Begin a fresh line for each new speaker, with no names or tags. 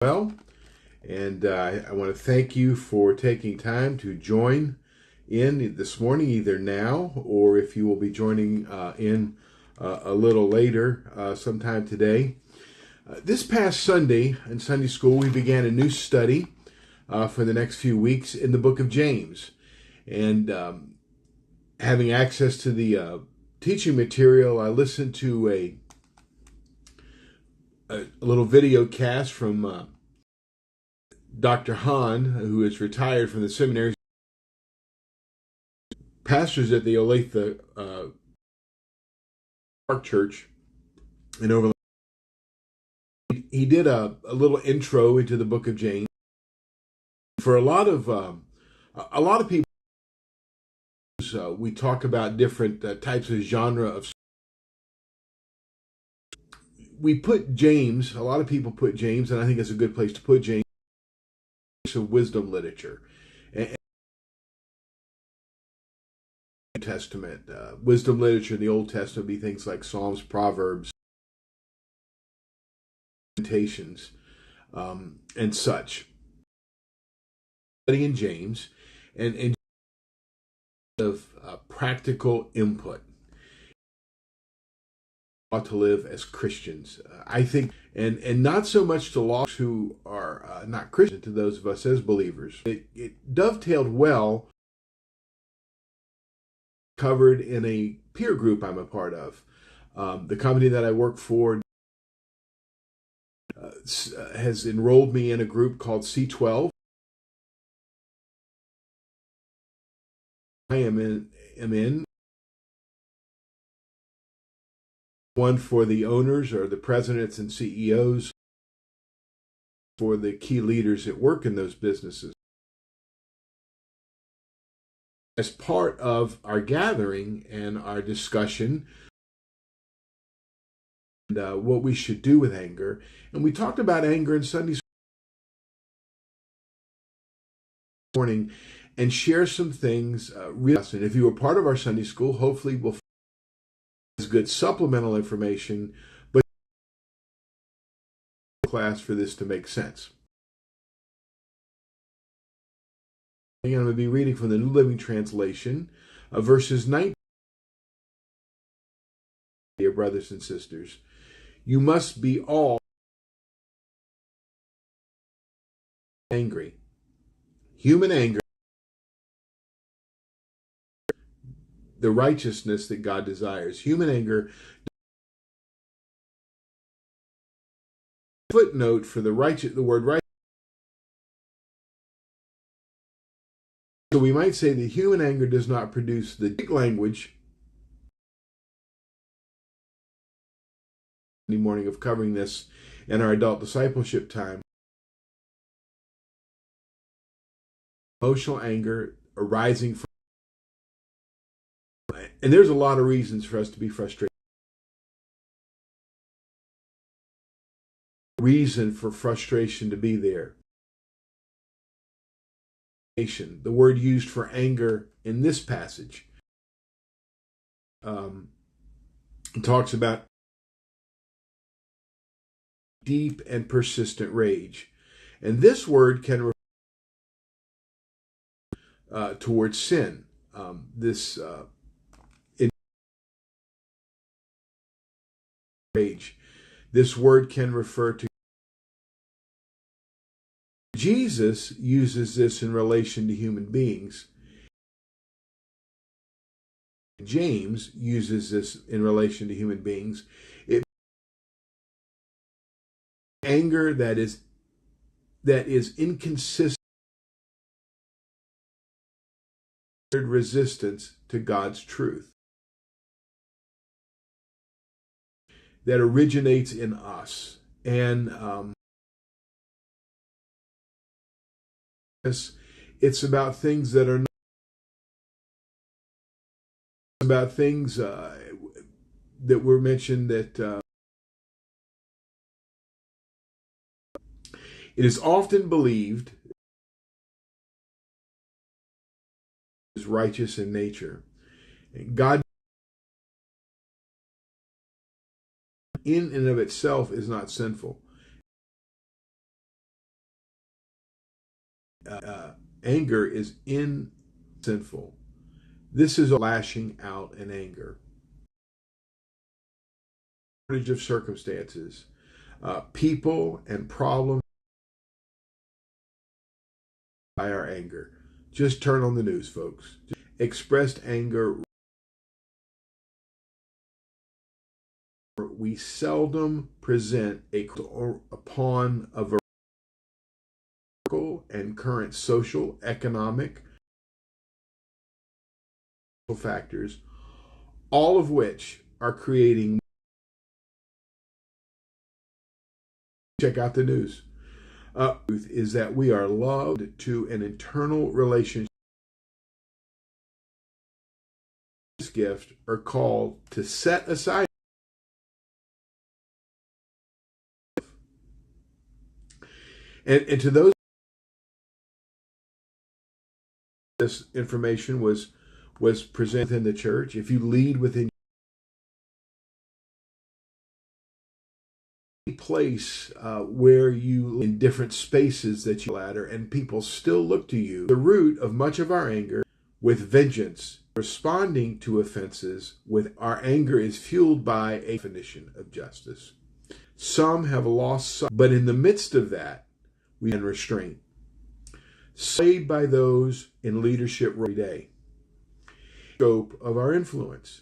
Well, and I want to thank you for taking time to join in this morning, either now or if you will be joining in a little later, sometime today. This past Sunday in Sunday school, we began a new study for the next few weeks in the book of James. And having access to the teaching material, I listened to a little video cast from Dr. Hahn, who is retired from the seminary, pastors at the Olathe Park Church in Overland. He did a little intro into the book of James. For a lot of people, we talk about different types of genre of. We put James. A lot of people put James, and I think it's a good place to put James. Of wisdom literature, and New Testament wisdom literature in the Old Testament would be things like Psalms, Proverbs, Lamentations, and such. Studying James, and of practical input ought to live as Christians. I think, and not so much to lost who are not Christian, to those of us as believers. It dovetailed well, covered in a peer group I'm a part of. The company that I work for has enrolled me in a group called C12. I am in one for the owners or the presidents and CEOs, for the key leaders that work in those businesses. As part of our gathering and our discussion, and what we should do with anger, and we talked about anger in Sunday school this morning, and share some things. And if you were part of our Sunday school, hopefully we'll find good supplemental information, but class for this to make sense. I'm going to be reading from the New Living Translation, verses 19. Dear brothers and sisters, you must be all angry. Human anger, the righteousness that God desires. Human anger, footnote for the word righteous. So we might say that human anger does not produce the language. Any morning of covering this in our adult discipleship time. Emotional anger arising from, and there's a lot of reasons for us to be frustrated. Reason for frustration to be there. The word used for anger in this passage talks about deep and persistent rage, and this word can refer towards sin. Rage. This word can refer to. Jesus uses this in relation to human beings. James uses this in relation to human beings. Anger that is inconsistent, resistance to God's truth that originates in us, and it's about things that are not about things that were mentioned that it is often believed is righteous in nature. God in and of itself is not sinful. anger is sinful. This is a lashing out in anger. Shortage of circumstances, people and problems by our anger. Just turn on the news, folks. Expressed anger. We seldom present upon a variety and current social, economic factors, all of which are creating. Check out the news. Truth is that we are loved to an internal relationship. This gift are called to set aside. And to those, this information was presented in the church. If you lead within a place where you in different spaces that you ladder, and people still look to you, the root of much of our anger with vengeance, responding to offenses with our anger is fueled by a definition of justice. Some have lost some, but in the midst of that, we can restraint. Swayed by those in leadership every day. Scope of our influence.